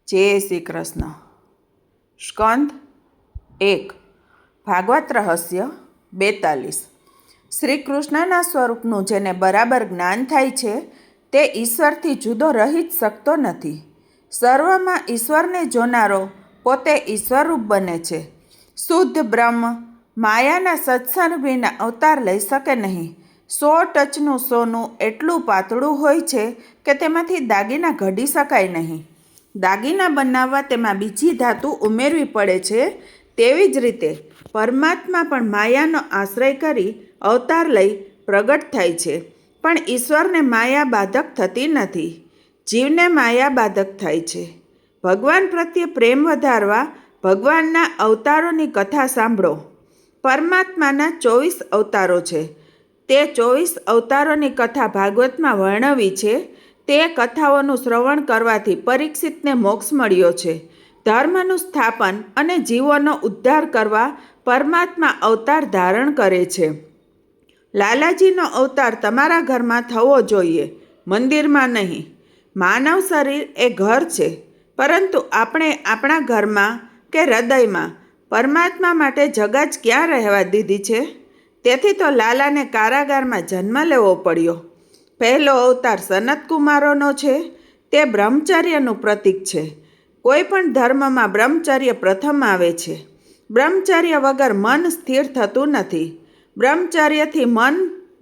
જય શ્રી કૃષ્ણ. સ્કંદ 1 ભાગવત રહસ્ય 42. શ્રી કૃષ્ણના સ્વરૂપનું જેને બરાબર જ્ઞાન થાય છે તે ઈશ્વરથી જુદો રહી જ શકતો નથી. સર્વમાં ઈશ્વરને જોનારો પોતે ઈશ્વરરૂપ બને છે. શુદ્ધ બ્રહ્મ માયાના સત્સંગ વિના અવતાર લઈ શકે નહીં. 100 ટચનું સોનું એટલું પાતળું હોય છે કે તેમાંથી દાગીના ઘડી શકાય નહીં. દાગીના બનાવવા તેમાં બીજી ધાતુ ઉમેરવી પડે છે. તેવી જ રીતે પરમાત્મા પણ માયાનો આશ્રય કરી અવતાર લઈ પ્રગટ થાય છે, પણ ઈશ્વરને માયા બાધક થતી નથી. જીવને માયા બાધક થાય છે. ભગવાન પ્રત્યે પ્રેમ વધારવા ભગવાનના અવતારોની કથા સાંભળો. પરમાત્માના 24 અવતારો છે. તે 24 અવતારોની કથા ભાગવતમાં વર્ણવી છે. તે કથાઓનું શ્રવણ કરવાથી પરીક્ષિતને મોક્ષ મળ્યો છે. ધર્મનું સ્થાપન અને જીવોનો ઉદ્ધાર કરવા પરમાત્મા અવતાર ધારણ કરે છે. લાલાજીનો અવતાર તમારા ઘરમાં થવો જોઈએ, મંદિરમાં નહીં. માનવ શરીર એ ઘર છે, પરંતુ આપણે આપણા ઘરમાં કે હૃદયમાં પરમાત્મા માટે જગા જ ક્યાં રહેવા દીધી છે? તેથી તો લાલાને કારાગારમાં જન્મ લેવો પડ્યો. પહેલો અવતાર સનતકુમારોનો છે. તે બ્રહ્મચર્યનું પ્રતીક છે. કોઈ પણ ધર્મમાં બ્રહ્મચર્ય પ્રથમ આવે છે. બ્રહ્મચર્ય વગર મન સ્થિર થતું નથી. બ્રહ્મચર્યથી મન,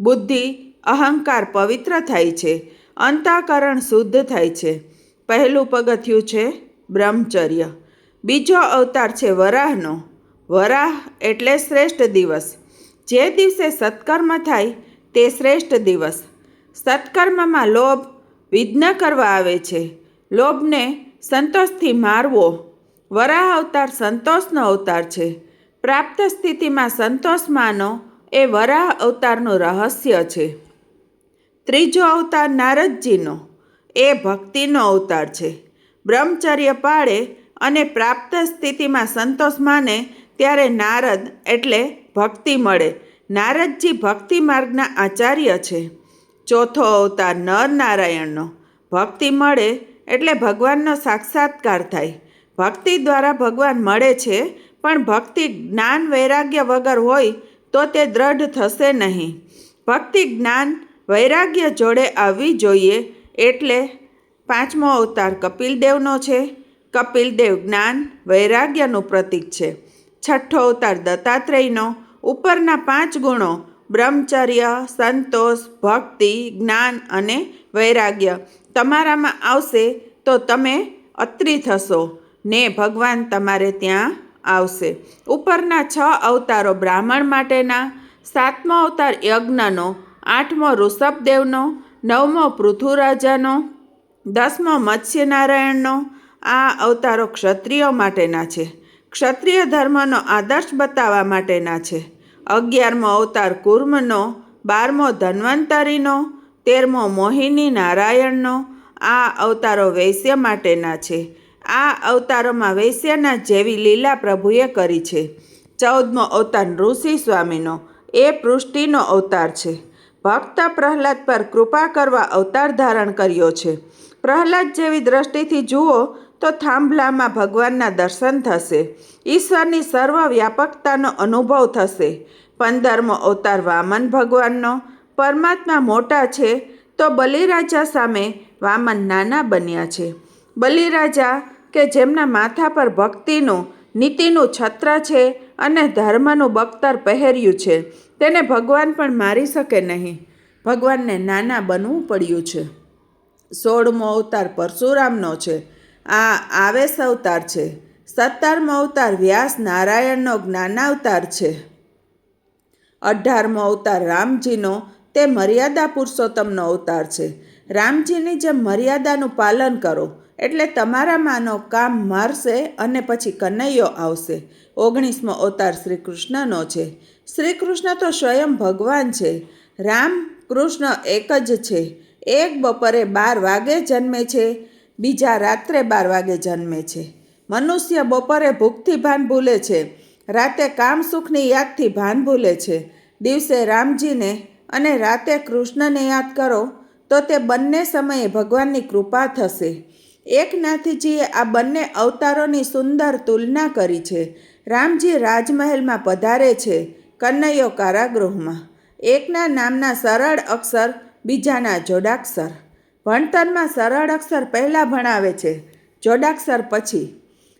બુદ્ધિ, અહંકાર પવિત્ર થાય છે. અંતઃકરણ શુદ્ધ થાય છે. પહેલું પગથિયું છે બ્રહ્મચર્ય. બીજો અવતાર છે વરાહનો. વરાહ એટલે શ્રેષ્ઠ દિવસ. જે દિવસે સત્કર્મ થાય તે શ્રેષ્ઠ દિવસ. સત્કર્મમાં લોભ વિઘ્ન કરવા આવે છે. લોભને સંતોષથી મારવો. વરાહ અવતાર સંતોષનો અવતાર છે. પ્રાપ્ત સ્થિતિમાં સંતોષ માનો એ વરાહ અવતારનું રહસ્ય છે. ત્રીજો અવતાર નારદજીનો. એ ભક્તિનો અવતાર છે. બ્રહ્મચર્ય પાળે અને પ્રાપ્ત સ્થિતિમાં સંતોષ માને ત્યારે નારદ એટલે ભક્તિ મળે. નારદજી ભક્તિ માર્ગના આચાર્ય છે. ચોથો અવતાર નર નારાયણનો. ભક્તિ મળે એટલે ભગવાનનો સાક્ષાત્કાર થાય. ભક્તિ દ્વારા ભગવાન મળે છે, પણ ભક્તિ જ્ઞાન વૈરાગ્ય વગર હોય તો તે દ્રઢ થશે નહીં. ભક્તિ જ્ઞાન વૈરાગ્ય જોડે આવવી જોઈએ. એટલે પાંચમો અવતાર કપિલદેવનો છે. કપિલદેવ જ્ઞાન વૈરાગ્યનું પ્રતીક છે. છઠ્ઠો અવતાર દત્તાત્રેયનો. ઉપરના 5 ગુણો બ્રહ્મચર્ય, સંતોષ, ભક્તિ, જ્ઞાન અને વૈરાગ્ય તમારામાં આવશે તો તમે અત્રી થશો ને ભગવાન તમારે ત્યાં આવશે. ઉપરના 6 અવતારો બ્રાહ્મણ માટેના. 7મો અવતાર યજ્ઞનો. 8મો ઋષભદેવનો. 9મો પૃથુરાજાનો. 10મો મત્સ્યનારાયણનો. આ અવતારો ક્ષત્રિયો માટેના છે. ક્ષત્રિય ધર્મનો આદર્શ બતાવવા માટેના છે. 11મો અવતાર કુર્મનો. 12મો ધન્વંતરીનો. 13મો મોહિની નારાયણનો. આ અવતારો વૈશ્ય માટેના છે. આ અવતારોમાં વૈશ્યના જેવી લીલા પ્રભુએ કરી છે. 14મો અવતાર ઋષિ સ્વામીનો. એ પૃષ્ટિનો અવતાર છે. ભક્ત પ્રહલાદ પર કૃપા કરવા અવતાર ધારણ કર્યો છે. પ્રહલાદ જેવી દ્રષ્ટિથી જુઓ તો થાંભલામાં ભગવાનના દર્શન થશે. ઈશ્વરની સર્વ વ્યાપકતાનો અનુભવ થશે. 15મો અવતાર વામન ભગવાનનો. પરમાત્મા મોટા છે તો બલિરાજા સામે વામન નાના બન્યા છે. બલિરાજા કે જેમના માથા પર ભક્તિનું નીતિનું છત્ર છે અને ધર્મનું બખ્તર પહેર્યું છે, તેને ભગવાન પણ મારી શકે નહીં. ભગવાનને નાના બનવું પડ્યું છે. 16મો અવતાર પરશુરામનો છે. આ આવેશ અવતાર છે. 17મો અવતાર વ્યાસ નારાયણનો જ્ઞાનાવતાર છે. 18મો અવતાર રામજીનો. તે મર્યાદા પુરુષોત્તમનો અવતાર છે. રામજીની જેમ મર્યાદાનું પાલન કરો એટલે તમારામાંનો કામ મારશે અને પછી કનૈયો આવશે. 19મો અવતાર શ્રી કૃષ્ણનો છે. શ્રી કૃષ્ણ તો સ્વયં ભગવાન છે. રામ કૃષ્ણ એક જ છે. એક બપોરે 12 વાગે જન્મે છે, બીજા રાત્રે 12 વાગે જન્મે છે. મનુષ્ય બપોરે ભૂખથી ભાન ભૂલે છે, રાતે કામ સુખની યાદથી ભાન ભૂલે છે. દિવસે રામજીને અને રાતે કૃષ્ણને યાદ કરો તો તે બંને સમયે ભગવાનની કૃપા થશે. એકનાથજીએ આ બંને અવતારોની સુંદર તુલના કરી છે. રામજી રાજમહેલમાં પધારે છે, કનૈયો કારાગૃહમાં. એકના નામના સરળ અક્ષર, બીજાના જોડાક્ષર. ભણતરમાં સરળ અક્ષર પહેલાં ભણાવે છે, જોડાક્ષર પછી.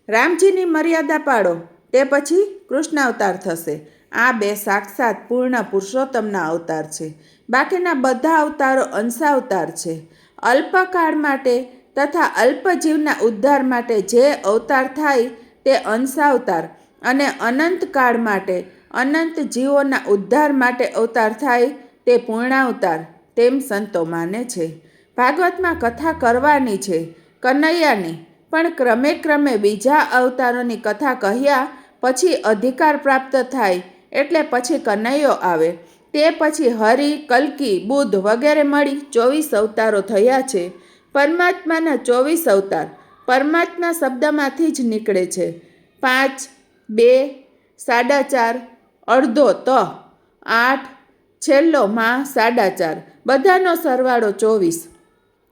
રામજીની મર્યાદા પાડો, તે પછી કૃષ્ણ અવતાર થશે. આ બે સાક્ષાત પૂર્ણ પુરુષોત્તમના અવતાર છે. બાકીના બધા અવતારો અંશાવતાર છે. અલ્પકાળ માટે તથા અલ્પજીવના ઉદ્ધાર માટે જે અવતાર થાય તે અંશાવતાર, અને અનંતકાળ માટે અનંત જીવોના ઉદ્ધાર માટે અવતાર થાય તે પૂર્ણાવતાર, તેમ સંતો માને છે. ભાગવતમાં કથા કરવાની છે, કનૈયાની, પણ ક્રમે ક્રમે બીજા અવતારોની કથા કહ્યા પછી અધિકાર પ્રાપ્ત થાય, એટલે પછી કનૈયો આવે. તે પછી હરિ, કલ્કી, બુદ્ધ વગેરે મળી 24 અવતારો થયા છે. પરમાત્માના 24 અવતાર પરમાત્મા શબ્દમાંથી જ નીકળે છે. 5, 2, 4.5, અડધો ત, 8, છેલ્લો માં 4.5, બધાનો સરવાળો 24.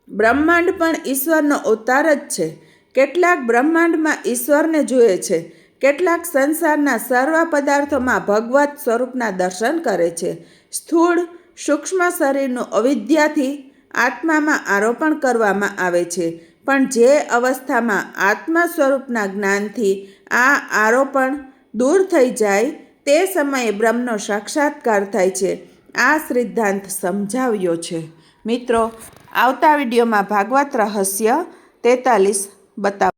બ્રહ્માંડ પણ ઈશ્વરનો અવતાર જ છે. કેટલાક બ્રહ્માંડમાં ઈશ્વરને જુએ છે, કેટલાક સંસારના સર્વ પદાર્થોમાં ભગવત સ્વરૂપના દર્શન કરે છે. સ્થૂળ સૂક્ષ્મ શરીરનું અવિદ્યાથી આત્મામાં આરોપણ કરવામાં આવે છે, પણ જે અવસ્થામાં આત્મા સ્વરૂપના જ્ઞાનથી આ આરોપણ દૂર થઈ જાય તે સમયે બ્રહ્મનો સાક્ષાત્કાર થાય છે. આ સિદ્ધાંત સમજાવ્યો છે. મિત્રો, આવતા વિડીયોમાં ભાગવત રહસ્ય 43 બતાવ.